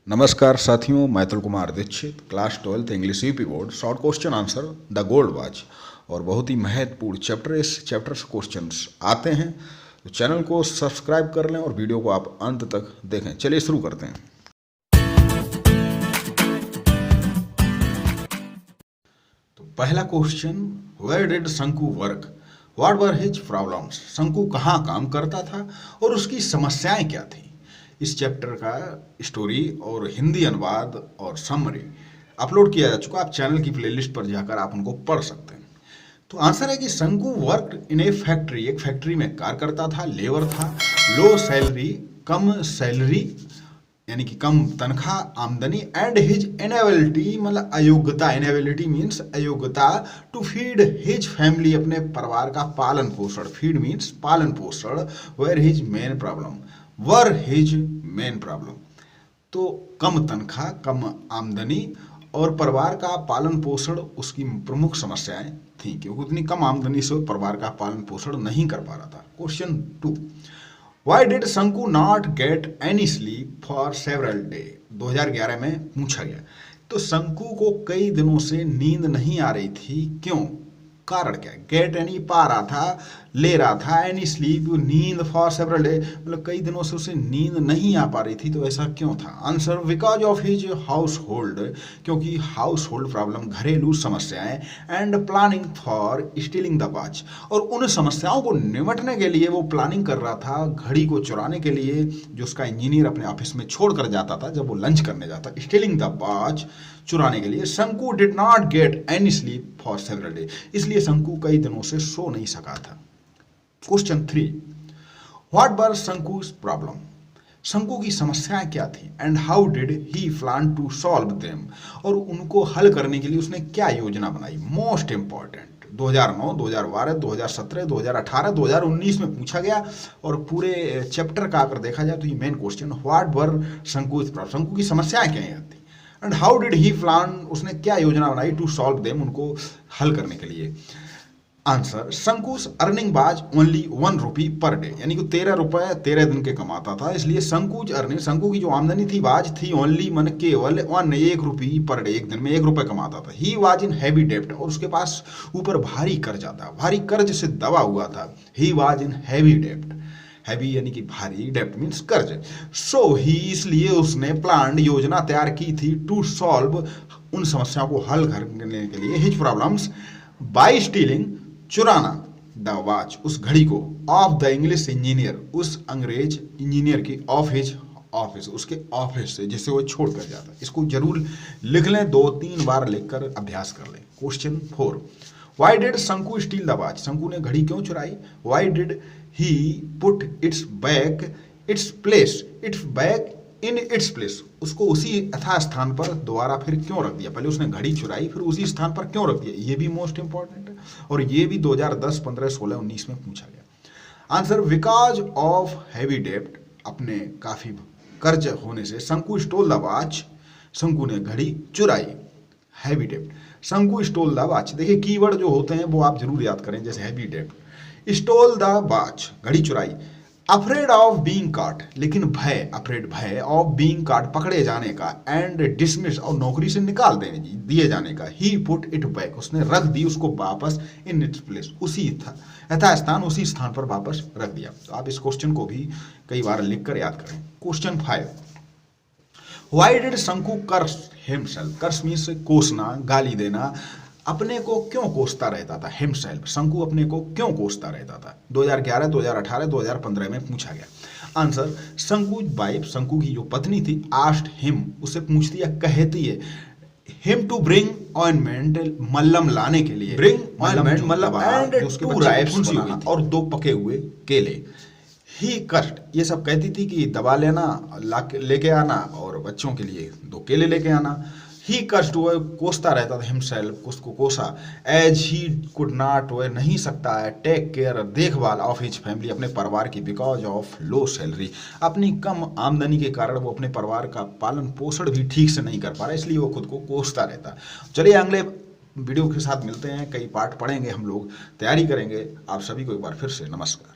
नमस्कार साथियों, मैं Atul Kumar Dikshit, class 12th English UP board, short question answer the gold watch. और बहुत ही महत्वपूर्ण चैप्टर, इस चैप्टर से क्वेश्चंस आते हैं, तो चैनल को सब्सक्राइब कर लें और वीडियो को आप अंत तक देखें। चलिए शुरू करते हैं। तो पहला क्वेश्चन, वेयर डिड शंकु work, what were his problems. शंकु कहाँ काम करता था और उसकी समस्याएं क्या थी। इस चैप्टर का स्टोरी और हिंदी अनुवाद और समरी अपलोड किया जा चुका। आप चैनल की प्लेलिस्ट पर जाकर आप उनको पढ़ सकते हैं। तो आंसर है कि शंकु वर्क इन ए फैक्ट्री, एक फैक्ट्री में कार्य करता था, लेबर था, लो सैलरी, कम सैलरी यानी कि कम तनख्वाह आमदनी, एंड हिज इनेबिलिटी मतलब अयोग्यता, इनेबिलिटी मीन्स अयोग्यता, टू फीड हिज फैमिली अपने परिवार का पालन पोषण, फीड मीन्स पालन पोषण, where his main problem, were his main problem. तो कम तनख्वाह, कम आमदनी और परिवार का पालन पोषण उसकी प्रमुख समस्याएं थी, क्योंकि उतनी कम आमदनी से परिवार का पालन पोषण नहीं कर पा रहा था। क्वेश्चन 2, वाई डिड शंकु not get any sleep for several day. 2011 में पूछा गया। तो शंकु को कई दिनों से नींद नहीं आ रही थी, क्यों, कारण क्या है। गेट यानी पा रहा था, ले रहा था, एनी स्लीप नींद, फॉर सेवरल डे मतलब कई दिनों से उसे नींद नहीं आ पा रही थी। तो ऐसा क्यों था। Answer, because of his house hold, क्योंकि हाउस होल्ड प्रॉब्लम, घरेलू समस्याएं, and planning for stealing the watch, और उन समस्याओं को निपटने के लिए वो प्लानिंग कर रहा था घड़ी को चुराने के लिए, जो उसका इंजीनियर अपने ऑफिस में छोड़ कर जाता था जब वो लंच करने जाता। स्टीलिंग द वॉच, चुराने के लिए। Shanku did not get any sleep for several day, इसलिए शंकु कई दिनों से सो नहीं सका था। Question 3, what were शंकु's problem, Shanku की समस्याएं क्या थी, and how did he plan to solve them, और उनको हल करने के लिए उसने क्या योजना बनाई। मोस्ट इंपॉर्टेंट 2009, 2012, 2017, 2018, 2019 में पूछा गया, और पूरे चैप्टर का अगर देखा जाए तो ये main question, what were शंकु's problem, Shanku की समस्याएं क्या थी, and how did he plan, उसने क्या योजना बनाई, टू सॉल्व देम, उनको हल करने के लिए। Answer, Shanku's earning was only 1 rupee per day, यानी कि 13 रुपए 13 दिन के कमाता था, इसलिए शंकुज अर्निंग, शंकु की जो आमदनी थी, वाज थी ओनली मन केवल 1 रुपी पर डे, एक दिन में 1 रुपए कमाता था। ही वाज इन हैवी डेप्ट, और उसके पास ऊपर भारी कर्जा था, भारी कर्ज से दबा हुआ था। ही वाज इन हैवी डेप्ट, हैवी यानी कि भारी, डेप्ट मीन्स कर्ज। सो ही, इसलिए उसने प्लान, योजना तैयार की थी, टू सॉल्व, उन समस्याओं को हल करने के लिए, हिज प्रॉब्लम्स, बाय स्टीलिंग, चुराना, द वॉच, उस घड़ी को, ऑफ द इंग्लिश इंजीनियर, उस अंग्रेज इंजीनियर की, ऑफ हिज ऑफिस, उसके ऑफिस से जिसे वो छोड़ कर जाता। इसको जरूर लिख लें, 2-3 बार लिखकर अभ्यास कर लें। क्वेश्चन 4, वाई डिड शंकु स्टील द वॉच, शंकु ने घड़ी क्यों चुराई। Why did he put it's back its place, it's back in its place, उसको उसी यथा स्थान पर दोबारा फिर क्यों रख दिया। पहले उसने घड़ी चुराई, फिर उसी स्थान पर क्यों रख दिया, ये भी मोस्ट इंपॉर्टेंट है, और ये भी 2010, 15, 16, 19 में पूछा गया। आंसर, बिकॉज ऑफ हैवी डेप्ट, अपने काफी कर्ज होने से, शंकु स्टोल द वॉच, शंकु ने घड़ी चुराई। हैवी डेप्ट, शंकु स्टोल द वॉच, देखिए कीवर्ड जो होते हैं वो आप जरूर याद करें, जैसे हैवी डेप्ट, स्टोल द वॉच, घड़ी चुराई। अफ्रेड ऑफ बीइंग कॉट, लेकिन भय, अफ्रेड भय, ऑफ बीइंग कॉट, पकड़े जाने का, एंड डिसमिस, और नौकरी से निकाल दिए जाने का। ही पुट इट बैक, उसने रख दी उसको वापस, इन इट्स प्लेस, उसी यथा स्थान, उसी स्थान पर वापस रख दिया। तो आप इस क्वेश्चन को भी कई बार लिखकर याद करें। क्वेश्चन 5, व्हाई डिड शंकु कर्स हिमसेल्फ, कर्स मीन्स कोसना, गाली देना, अपने को क्यों कोसता रहता था। हिमसेल्फ, शंकु अपने को क्यों कोसता रहता था। 2011, 2018, 2015 में पूछा गया। आंसर, शंकु's वाइफ, शंकु की जो पत्नी थी, आस्क्ड हिम, उससे पूछती है, कहती है, हिम टू ब्रिंग ऑइंटमेंट, मल्लम लाने के लिए, ब्रिंग ऑइंटमेंट मल्लम, एंड टू राइप्स, और 2 पके हुए केले। ही कस्ट, ये सब कहती थी कि दवा लेना, लेके आना, और बच्चों के लिए 2 केले लेके आना। ही कस्ट, वह कोसता रहता था, हिमसेल्फ, उसको कोसा, एज ही कुड नॉट, वह नहीं सकता है, टेक केयर, देखभाल, ऑफ हिज फैमिली, अपने परिवार की, बिकॉज ऑफ लो सैलरी, अपनी कम आमदनी के कारण वो अपने परिवार का पालन पोषण भी ठीक से नहीं कर पा रहा, इसलिए वो खुद को कोसता रहता। चलिए अगले वीडियो के साथ मिलते हैं, कई पार्ट पढ़ेंगे हम लोग, तैयारी करेंगे। आप सभी को एक बार फिर से नमस्कार।